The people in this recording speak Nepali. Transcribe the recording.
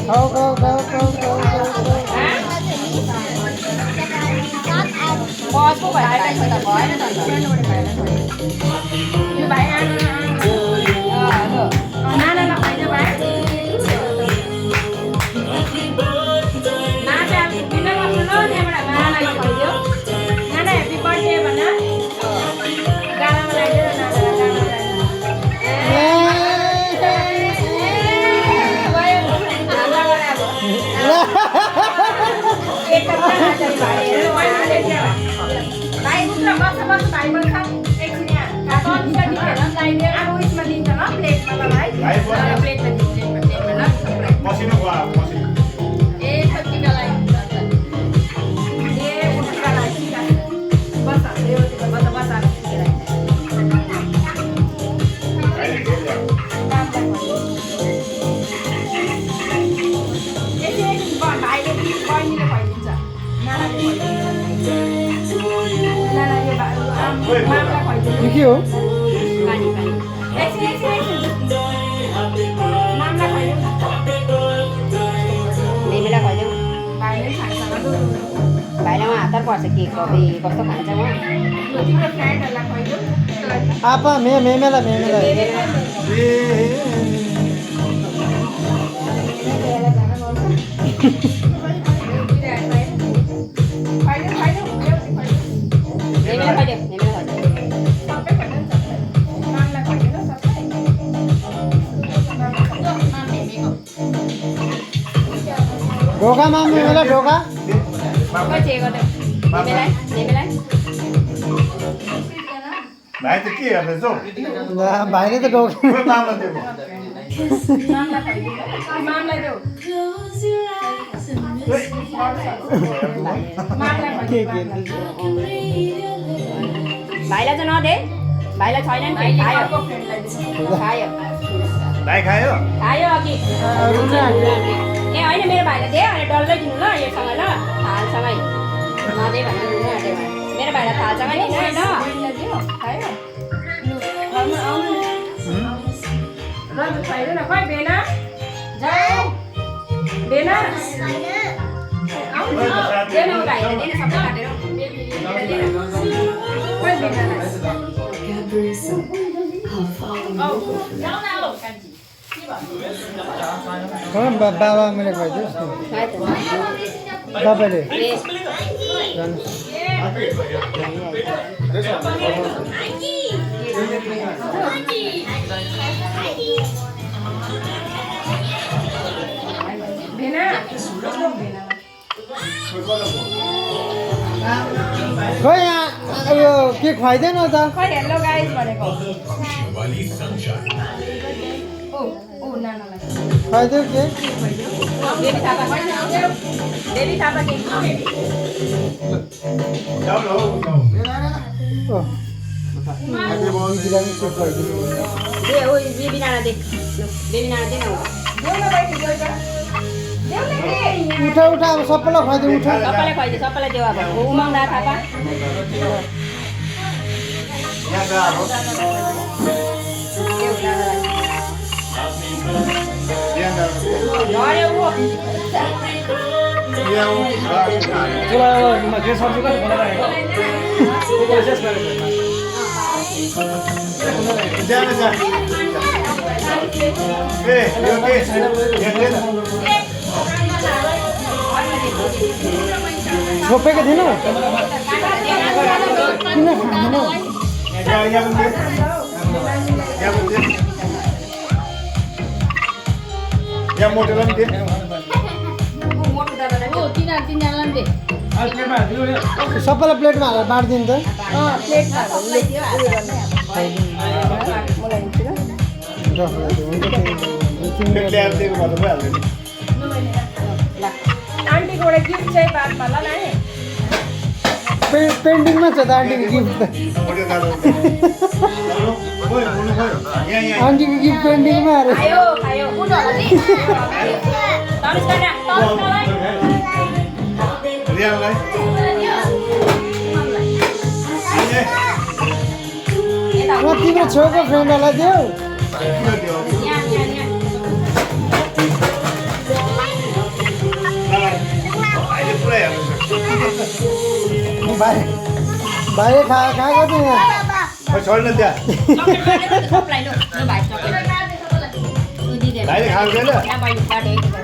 खाऊ खाऊ खाऊ खाऊ खाऊ खाऊ बसको भएर त भएन त यो भाइ नानालाई खाइदियो भाइ नाना बिना बस्नु ल त्यहाँबाट नानालाई खाइदियो नाना ह्याप्पी बर्थडे भन गालामा लगाइदियो भाइ उत्र बस बस भाइ बस एकछिन यहाँ अब उयसमा दिन्छ ल प्लेटमा ल भाइ प्लेटमा दिन्छ प्लेटमा ल मसिनो गयो मसिनो ए टिका लगाइदिन्छ ए टिका लगाइदिन्छ बस यो बस बस अब टिका लगाइदिन्छ भाइले बहिनीले खुवाइदिन्छ नानाले खुवाइदिन्छ के हो पानी पानी एकछिन नामलाई खुवाइदिउँ मेमेलाई खुवाइदेऊ भाइले खान्छ भाइलाई उहाँ हतार पर्छ के कफी कस्तो खान्छ उहाँ तिम्रो फ्रेन्डहरूलाई खुवाइदिउँ आपा मेमेला मेमेलाई खुवाइदेऊ ढोका माम मेमेला ढोका भाइ त के हेर्दैछ हौ भाइले त ढोका मेरो नामलाई दिएको के भाइलाई चाहिँ नदे भाइलाई छैन नि खायो खायो भाइ खायो खायो अघि ए होइन मेरो भाइलाई दे अनि डल्लै दिनु ल योसँग ल थालसँगै नदे भनेर दिनु अरे मेरो भाइलाई थालसँगै दिनु है ल खै बेना जाऊ बेना देन भाइलाई देन सबै काटेर खै बेनालाई बाबा मैले खुवाइदियोस् न तपाईँले बेना खोइ यहाँ यो के खुवाइदिएन त खै हेलो गाइस भनेको ओ ओ नानालाई खुवाइदियो के बेबी थापा के जाऊ न हौ ओ दिदीलाई पनि के खुवाइदिनु they oh baby Nana they baby Nana they न देऊ न भाइ देऊ त देऊ न के उठा अब सबैलाई खुवाइदियो उठा सबैलाई खुवाइदियो सबैलाई देऊ अब उमङ्गा थापा यहाँ गएको देऊ नानालाई यहाँ गएको झऱ्यो ऊ जाने जा ए यो के यहाँ छोपेको थिएन किन खाँदैन यहाँ मोटेलाई पनि दे मोटो दादालाई ओ तिनीहरुलाई दे सबैलाई प्लेटमा हालेर बाँडिदिनु त प्लेटमा सबैलाई दियो मलाई दिन्छु ल ल्याएर दिएको भए त भइहाल्यो नि आन्टीकोबाट गिफ्ट चाहिँ बादमा ल नानी पेन्टिङमा छ त आन्टीको गिफ्ट त मोटे दादा यहाँ आन्टीको गिफ्ट पेन्टिङमा अरे खायो खायो उनीहरुले नि तनिस गर्दा तनिसलाई रियालाई म तिम्रो छेउको फ्रेन्डहरूलाई देऊ यहाँ भाइले खाएको थिएँ खै छोड्न त्यहाँ चक्लेट बाँडेर त सबलाई लु भाइ चक्लेट भाइले खाएको छैन यहाँ बहिनी बाँडे